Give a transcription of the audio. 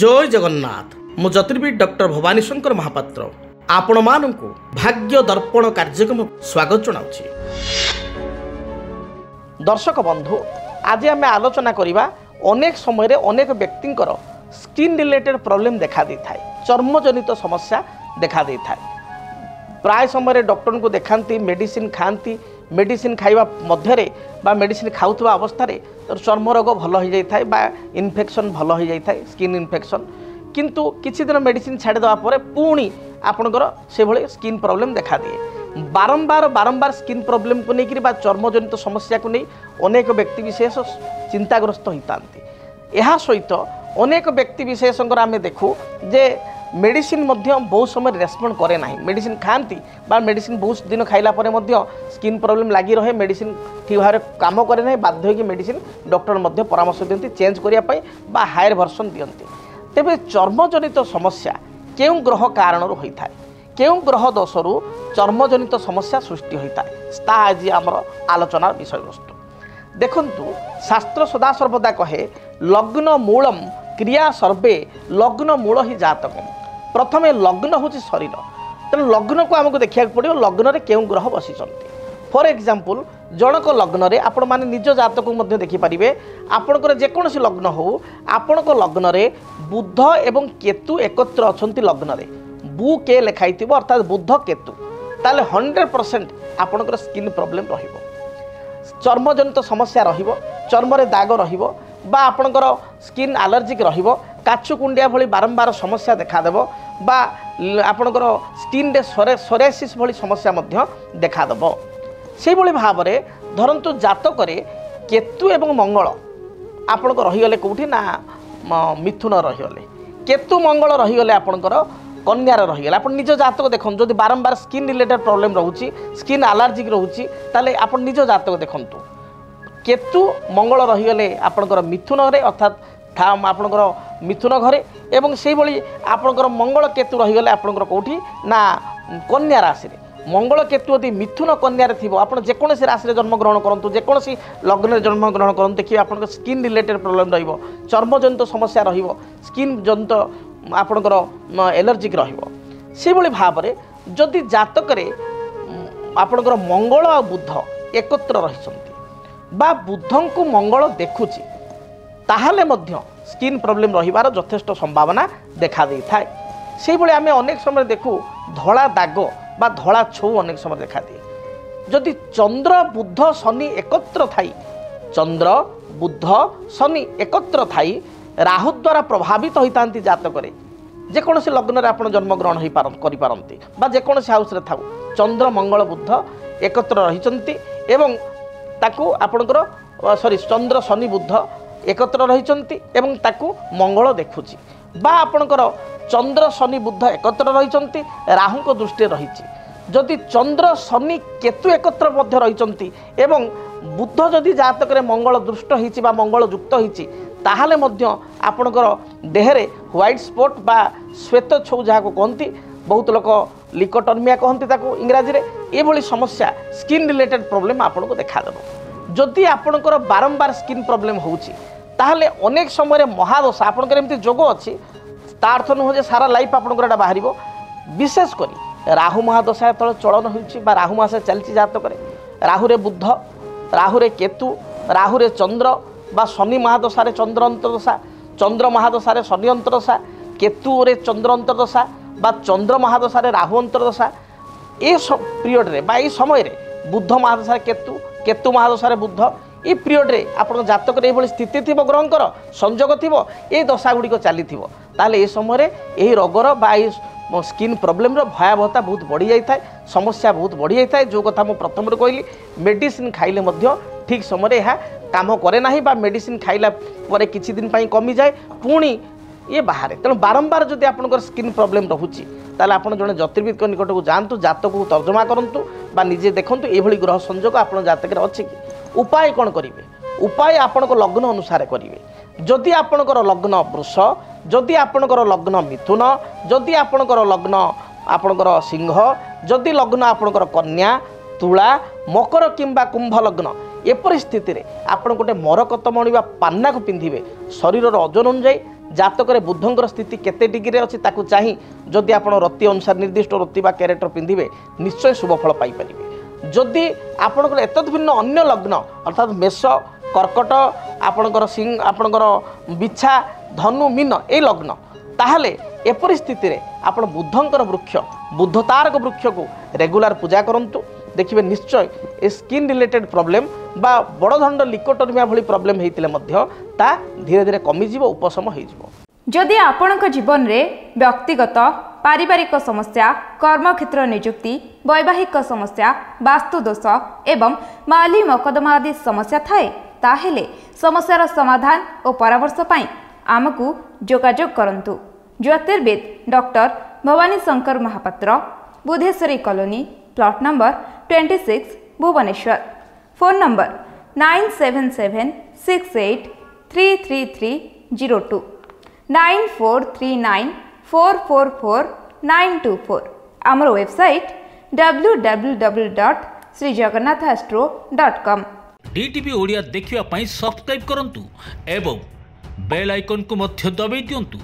जय जगन्नाथ मु ज्योतिर्विद डॉक्टर भवानी शंकर महापात्र आपण मानू भाग्य दर्पण कार्यक्रम स्वागत जनाऊँ। दर्शक बंधु आज आम आलोचना करवा अनेक समय अनेक व्यक्तिंकर स्किन रिलेटेड प्रॉब्लम देखा दे था, चर्मजनित समस्या देखा दे था। प्राय समय डॉक्टर को देखाती मेडिसिन खाती, मेडिसिन खाइबा मध्यरे बा मेडिसिन खाउथबा अवस्था रे चर्म रोग भल हो जाए बा इन्फेक्शन भल हो जाए, स्किन इन्फेक्शन। किंतु किछि दिन मेडिसिन छाड़ी देवा परे पुणी आपणकर से भले स्किन प्रॉब्लम देखा दिए। बारंबार बारंबार स्किन प्रॉब्लम को लेकर बा चर्मजनित समस्या को नहीं अनेक व्यक्ति विशेष चिंताग्रस्त होता। यह सहित अनेक व्यक्ति विशेष आम देखू जे मेडिसिन बहुत समय रेस्पॉन्ड करे ना, मेडिसिन खाती बा मेडिसिन बहुत दिन खाइला परे मध्य स्किन प्रॉब्लम लगी रहे, मेडिसिन ठीक भाव में काम करे ना, बाध्य होकर मेडिसिन डॉक्टर मध्य परामर्श दियंती चेंज करने बा हायर वर्सन दियंती। तेबे चर्मजनित समस्या केउं ग्रह कारण होता है, केउं ग्रह दोषरू चर्मजनित समस्या सृष्टि होता है, आज आमर आलोचनार विषय वस्तु। देखंतु शास्त्र सदा सर्वदा कहे लग्न मूलम क्रिया सर्वे लग्न मूल ही जातकम। प्रथमे लग्न हूँ शरीर, तेणु लग्न को आमको देखा पड़ो लग्न केउं ग्रह बसी। फॉर एग्जांपल जनक लग्न रे आपण माने निज जातक को देखिपारे, आपणकर जेकोसी लग्न हो आपण लग्न रे बुध एवं केतु एकत्र अच्छा लग्न रे बु के लिखाई अर्थात बुध केतु, ताले 100% आपणकर स्किन प्रॉब्लम रहिबो, चर्मजनित समस्या रहिबो, चर्म रे दाग रहिबो बा आपणकर स्किन एलर्जिक रहिबो, काछु कुंडिया भली बारंबार समस्या देखा देबो बा आपणकर स्किन रे सोरेसिस भली समस्या मध्य देखा देबो। से भली भाव में धरंतु जातक केतु एवं मंगल आपन को रहीगले कौटी ना मिथुन रहीगले, केतु मंगल रहीगले आपनकर कन्यार रहीगले। आप निज जातक देखो जदि बारंबार स्किन रिलेटेड प्रॉब्लम रोची, स्किन एलर्जिक रोची, ताले आप निज जातक देखंतु केतु मंगल रहीगले आपनकर मिथुन रे अर्थात आपनकर मिथुन घरे एवं से भली आपनकर मंगल केतु रहीगले आपनकर कौटी ना कन्या राशि रे। मंगल केतु यदि मिथुन कन्यार थी आप जेकोसी राशि में जन्मग्रहण करूँ, जेकोसी लग्न में जन्मग्रहण करूँ, देखिए आप स्किन रिलेटेड प्रॉब्लम रहिबो, चर्मजनित समस्या रहिबो, स्किन जनित आपणकर एलर्जिक रहिबो। से भली भाव में जदि जातक आपणकर मंगल और बुध एकत्र रहिसंती बा बुधन को मंगल देखुची, ताहले मध्य स्किन प्रॉब्लम रहिबार यथेष्ट संभावना देखा देई थाए। से भली आमे अनेक समय देखू धला दाग बा धला छौ अनेक समय देखा दिए। जदि चंद्र बुध शनि एकत्र थाई, चंद्र बुध शनि एकत्र थाई राहु द्वारा प्रभावित होता जातक जेकोसी लग्न आप जन्मग्रहण करिपारंती बा जेकोसी हाउस रे थाउ चंद्र मंगल बुध एकत्र रहिचंती एवं ताकू आपणकर सॉरी चंद्र शनि बुध एकत्र रहिचंती एवं ताकू मंगल देखुची बा आपणकर चंद्र शनि बुध एकत्र रहिचंती राहु को दृष्टि रहिची। जदि चंद्र शनि केतु एकत्र मध्य रहिचंती एवं बुध जदि जातक मंगल दृष्ट होइची बा मंगल युक्त होइची, ताहाले मध्य आपणकर देहरे व्हाइट स्पॉट बा श्वेत छौ जहाँ को कहती, बहुत लोक लिकोटर्मिया कहती ताको इंग्राजी रे, ए भली समस्या स्किन रिलेटेड प्रॉब्लम आपन को देखा देबो। जदि आपणकर बारंबार स्किन प्रॉब्लम होउची ताहाले अनेक समय महादशा आपणकर एमती जोग अछि, ता अर्थ नुह जे सारा लाइफ आपणकर बाहर। विशेष करी राहु महादशा तले चलन होइछि बा राहु मास चलछि जातक राहुरे बुध, राहुरे केतु, राहुरे चंद्र बा शनि महादशा रे चंद्र अंतरदशा, चंद्र महादशा रे शनि अंतरदशा, केतु रे चंद्र अंतरदशा बा चंद्र महादशा रे राहु अंतरदशा, ए पीरियड रे बा ए समय रे बुध महादशा रे केतु, केतु महादशा रे बुध, ये पीरियड रे आपन जातक रे एभली स्थिति थिबो, ग्रहंकर संयोग थिबो, ए दशा गुडी को चली थिबो, ताले ए समय रे एही रोगर बा स्किन प्रॉब्लम रो भयावहता बहुत बढ़ी जाई थाए, समस्या बहुत बढ़ी जाई थाए। जो कथा मु प्रथम रे कहली मेडिसिन खाइले मध्य ठीक समय यह काम करे ना बा मेडिसिन खाइला परे किछि दिन पई कमी जाए पुणी ये बाहर। तेणु बारंबार जदि आपनकर स्किन प्रॉब्लम रहुची ताले आपण जने ज्योतिर्विद निकट को जातु, जातक को तर्जमा करंतु बा निजे देखंतु एभली ग्रह संयोग आपण जातक रे अछि कि। उपाय कौन करेंगे? उपाय आपणकर लग्न अनुसार करेंगे। जदि आपणकर लग्न वृष, जदि आपणकर लग्न मिथुन, जदि आपणकर लग्न आपणकर सिंह, जदि लग्न आपणकर कन्या, तुला, मकर किंबा कुंभ लग्न, ए परिस्थिति रे आपण गोटे मरकत मणि बा पान्ना को पिंधिबे शरीर ओजन अनुसार जातक बुधंकर स्थिति केते डिग्री अच्छी ताकू चाही जदि आप रत्ती अनुसार निर्दिष्ट रत्ती बा कैरेक्टर पिंधिबे निश्चय शुभ फल पाई परिबे। जदि आपनकर एतद भिन्न अन्य लग्न अर्थात मेष कर्कट आपनकर सिंह आपनकर बिछा धनु मीन ए लग्न ताहले ए परिस्थिति रे आपण बुधंकर वृक्ष बुधतारक वृक्ष को रेगुलर पूजा करंतु देखिए निश्चय ए स्किन रिलेटेड प्रॉब्लम बा बड़धंड लिकोटोर्मिया भली प्रॉब्लम हेतिले मध्य ता धीरे धीरे कमी जीवो उपशम होई जीवो। जदि आपणक जीवन रे व्यक्तिगत पारिवारिक समस्या कर्मक्षेत्र नियुक्ति वैवाहिक समस्या वास्तु दोष एवं माली मकदमा आदि समस्या थाए ताहेले समस्यार समाधान और परामर्श पाई आमकु जोगाजोग करंतु। ज्योतिर्वेद doctor Bhawani Shankar Mahapatra Budheswari colony plot number 26 Bhubaneswar. Phone number 9776833302 9439444924। आमर वेबसाइट www.srijagannathastro.com। डीटीवी ओडिया देखिवा पाई सब्सक्राइब करंतु एवं बेल आइकन को मध्य दबाई दियंतु।